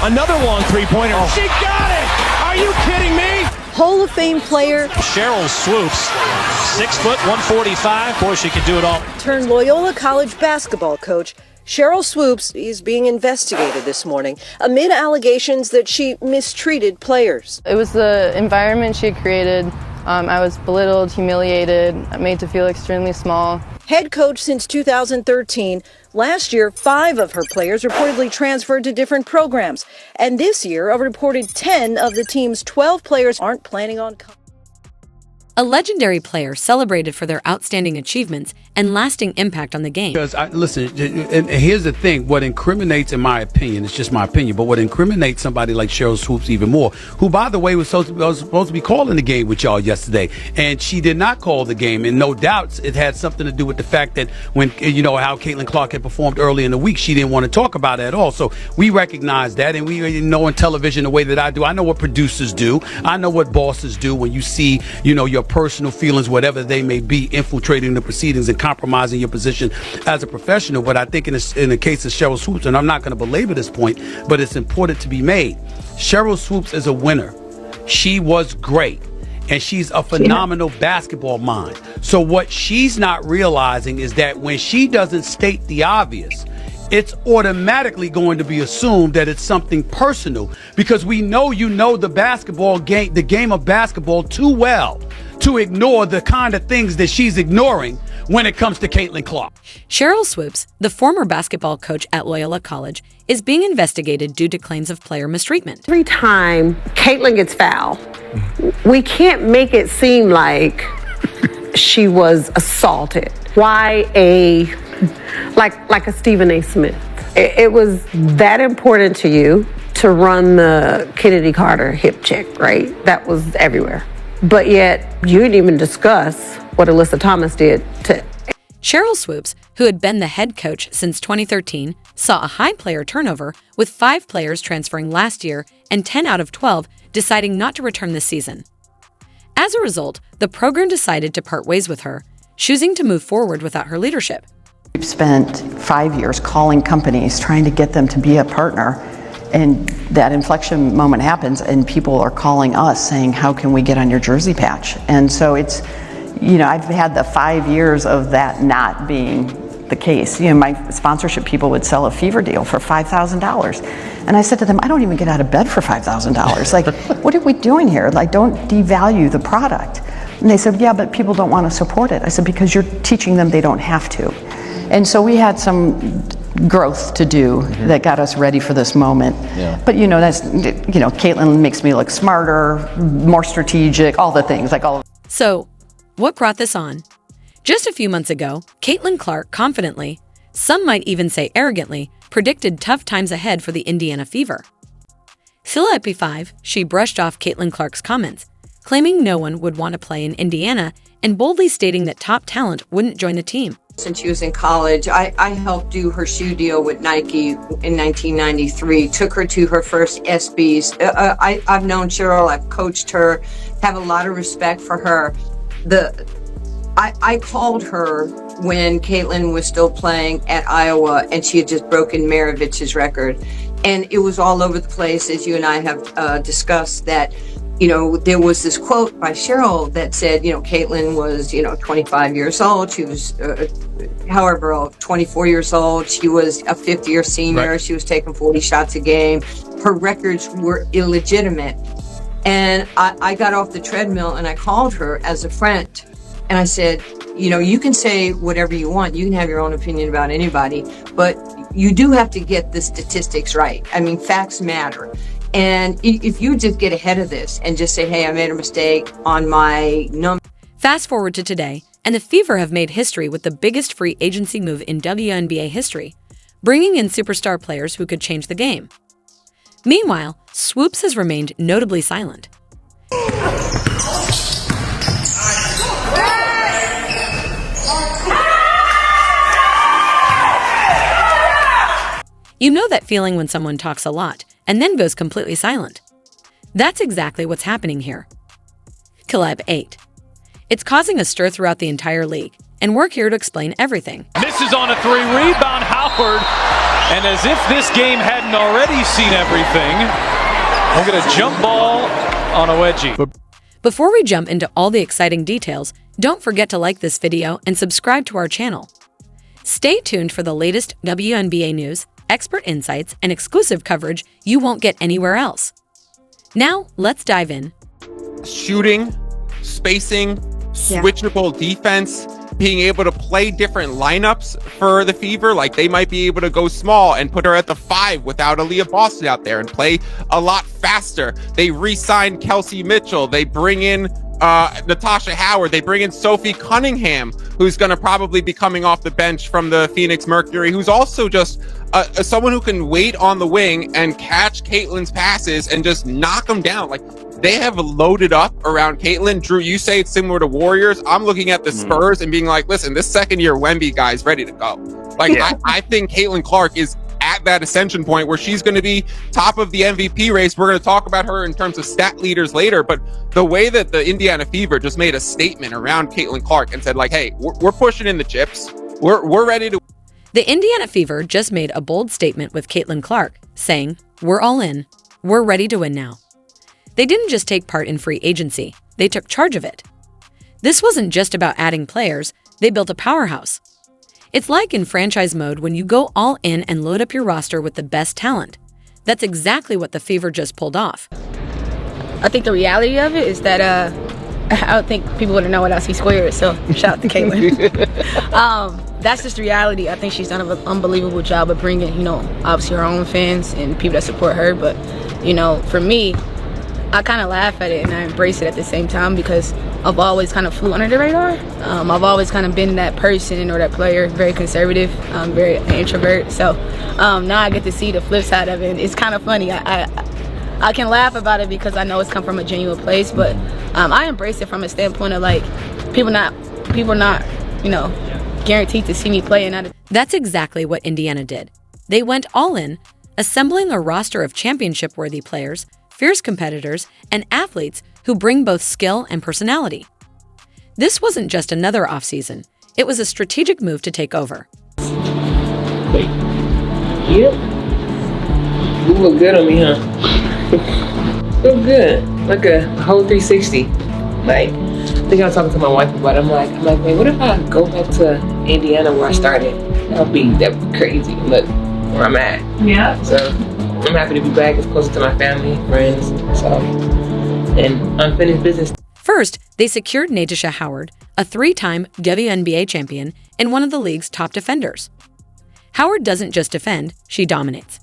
Another long three-pointer. Oh. She got it! Are you kidding me? Hall of Fame player Sheryl Swoopes, 6 foot, 145. Boy, she can do it all. Turned Loyola College basketball coach Sheryl Swoopes is being investigated this morning amid allegations that she mistreated players. It was the environment she had created. I was belittled, humiliated, made to feel extremely small. Head coach since 2013. Last year, 5 of her players reportedly transferred to different programs. And this year, a reported 10 of the team's 12 players aren't planning on coming. A legendary player celebrated for their outstanding achievements and lasting impact on the game. Because, listen, and here's the thing. What incriminates, in my opinion, it's just my opinion, but what incriminates somebody like Sheryl Swoopes even more, who, by the way, was supposed to be calling the game with y'all yesterday, and she did not call the game, and no doubts it had something to do with the fact that when, you know, how Caitlin Clark had performed early in the week, she didn't want to talk about it at all. So we recognize that, and we know in television the way that I do. I know what producers do. I know what bosses do when you see, you know, your personal feelings, whatever they may be, infiltrating the proceedings and compromising your position as a professional. But I think in the case of Sheryl Swoopes, and I'm not going to belabor this point, but it's important to be made. Sheryl Swoopes is a winner. She was great. And she's a phenomenal basketball mind. So what she's not realizing is that when she doesn't state the obvious, it's automatically going to be assumed that it's something personal, because we know you know the basketball game, the game of basketball too well to ignore the kind of things that she's ignoring when it comes to Caitlin Clark. Sheryl Swoopes, the former basketball coach at Loyola College, is being investigated due to claims of player mistreatment. Every time Caitlin gets fouled, we can't make it seem like she was assaulted. Why like a Stephen A. Smith? It was that important to you to run the Kennedy Carter hip check, right? That was everywhere. But yet you didn't even discuss what Alyssa Thomas did to... Sheryl Swoopes, who had been the head coach since 2013, saw a high player turnover, with 5 players transferring last year and 10 out of 12 deciding not to return this season. As a result, the program decided to part ways with her, choosing to move forward without her leadership. We've spent 5 years calling companies, trying to get them to be a partner, and that inflection moment happens and people are calling us saying, how can we get on your jersey patch? And so it's, you know, I've had the 5 years of that not being the case. You know, my sponsorship people would sell a fever deal for $5,000. And I said to them, I don't even get out of bed for $5,000. Like, what are we doing here? Like, don't devalue the product. And they said, yeah, but people don't want to support it. I said, because you're teaching them they don't have to. And so we had some growth to do that got us ready for this moment. Yeah. But you know, that's, you know, Caitlin makes me look smarter, more strategic, all the things, like all of. So, what brought this on? Just a few months ago, Caitlin Clark confidently, some might even say arrogantly, predicted tough times ahead for the Indiana Fever. Still at P5, she brushed off Caitlin Clark's comments, claiming no one would want to play in Indiana and boldly stating that top talent wouldn't join the team. Since she was in college, I helped do her shoe deal with Nike in 1993, took her to her first ESPYs. I've known Sheryl, I've coached her, have a lot of respect for her. I called her when Caitlin was still playing at Iowa and she had just broken Maravich's record. And it was all over the place, as you and I have discussed, that you know, there was this quote by Sheryl that said, you know, Caitlin was, 25 years old. She was, 24 years old. She was a fifth-year senior. Right. She was taking 40 shots a game. Her records were illegitimate. And I got off the treadmill and I called her as a friend. And I said, you can say whatever you want. You can have your own opinion about anybody. But you do have to get the statistics right. I mean, facts matter. And if you just get ahead of this and just say, hey, I made a mistake on my number. Fast forward to today, and the Fever have made history with the biggest free agency move in WNBA history, bringing in superstar players who could change the game. Meanwhile, Swoopes has remained notably silent. You know that feeling when someone talks a lot and then goes completely silent. That's exactly what's happening here. Collab 8. It's causing a stir throughout the entire league, and we're here to explain everything. Misses on a 3, rebound Howard. And as if this game hadn't already seen everything, we're going to jump ball on a wedgie. Before we jump into all the exciting details, don't forget to like this video and subscribe to our channel. Stay tuned for the latest WNBA news, expert insights, and exclusive coverage you won't get anywhere else. Now, let's dive in. Shooting, spacing, switchable defense, being able to play different lineups for the Fever. Like, they might be able to go small and put her at the 5 without Aaliyah Boston out there and play a lot faster. They re-signed Kelsey Mitchell. They bring in Natasha Howard. They bring in Sophie Cunningham, who's going to probably be coming off the bench from the Phoenix Mercury, who's also just someone who can wait on the wing and catch Caitlin's passes and just knock them down. Like, they have loaded up around Caitlin. Drew, you say it's similar to Warriors. I'm looking at the Spurs and being like, listen, this second-year Wemby guy is ready to go. Like, I think Caitlin Clark is at that ascension point where she's going to be top of the MVP race. We're going to talk about her in terms of stat leaders later, but the way that the Indiana Fever just made a statement around Caitlin Clark and said, like, hey, we're pushing in the chips. We're ready to. The Indiana Fever just made a bold statement with Caitlin Clark, saying, "We're all in. We're ready to win now." They didn't just take part in free agency, they took charge of it. This wasn't just about adding players, they built a powerhouse. It's like in franchise mode when you go all in and load up your roster with the best talent. That's exactly what the Fever just pulled off. I think the reality of it is that I don't think people would know what LC Square is, so shout out to Caitlin. That's just the reality. I think she's done an unbelievable job of bringing, obviously her own fans and people that support her. But, for me, I kind of laugh at it and I embrace it at the same time because I've always kind of flew under the radar. I've always kind of been that person or that player, very conservative, very introvert. So now I get to see the flip side of it. And it's kind of funny. I can laugh about it because I know it's come from a genuine place, but I embrace it from a standpoint of like people not guaranteed to see me play. And that's exactly what Indiana did. They went all in, assembling a roster of championship-worthy players, fierce competitors, and athletes who bring both skill and personality. This wasn't just another offseason. It was a strategic move to take over. Wait. Yep. You look good on me, huh? Look good. Like a whole 360. Like, I think I was talking to my wife about it. I'm like, man, what if I go back to Indiana where I started? That'd be crazy. Look where I'm at. Yeah. So I'm happy to be back. It's closer to my family, friends, and unfinished business. First, they secured Natasha Howard, a 3-time WNBA champion and one of the league's top defenders. Howard doesn't just defend, she dominates.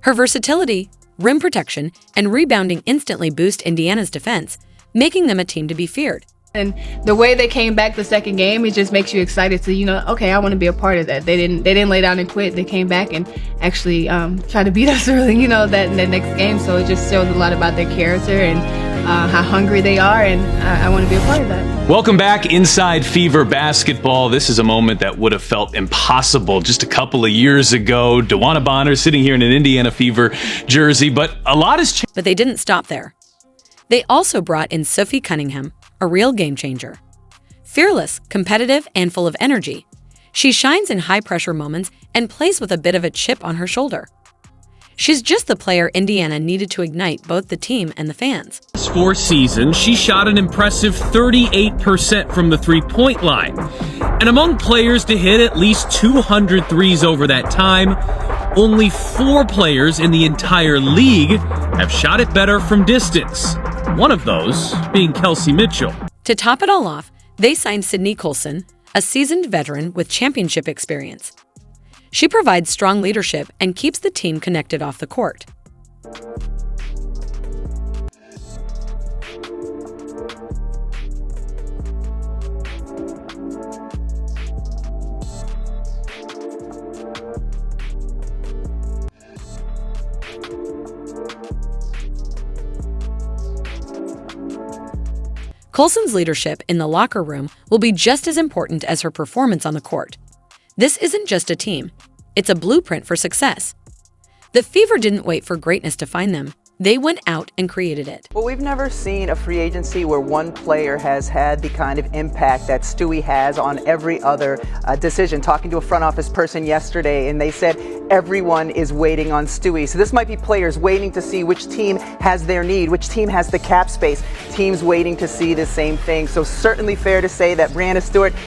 Her versatility, rim protection, and rebounding instantly boost Indiana's defense, making them a team to be feared. And the way they came back the second game, it just makes you excited to, okay, I want to be a part of that. They didn't lay down and quit. They came back and actually tried to beat us early, that next game. So it just shows a lot about their character and how hungry they are, and I want to be a part of that. Welcome back inside Fever Basketball. This is a moment that would have felt impossible just a couple of years ago. DeWanna Bonner sitting here in an Indiana Fever jersey, but a lot has changed. But they didn't stop there. They also brought in Sophie Cunningham, a real game changer. Fearless, competitive, and full of energy, she shines in high-pressure moments and plays with a bit of a chip on her shoulder. She's just the player Indiana needed to ignite both the team and the fans. Last 4 seasons, she shot an impressive 38% from the three-point line. And among players to hit at least 200 threes over that time, only 4 players in the entire league have shot it better from distance. One of those being Kelsey Mitchell. To top it all off, they signed Sydney Colson, a seasoned veteran with championship experience. She provides strong leadership and keeps the team connected off the court. Colson's leadership in the locker room will be just as important as her performance on the court. This isn't just a team, it's a blueprint for success. The Fever didn't wait for greatness to find them, They went out and created it. Well, we've never seen a free agency where one player has had the kind of impact that Stewie has on every other decision. Talking to a front office person yesterday, and they said everyone is waiting on Stewie. So this might be players waiting to see which team has their need, which team has the cap space. Teams waiting to see the same thing. So certainly fair to say that Breanna Stewart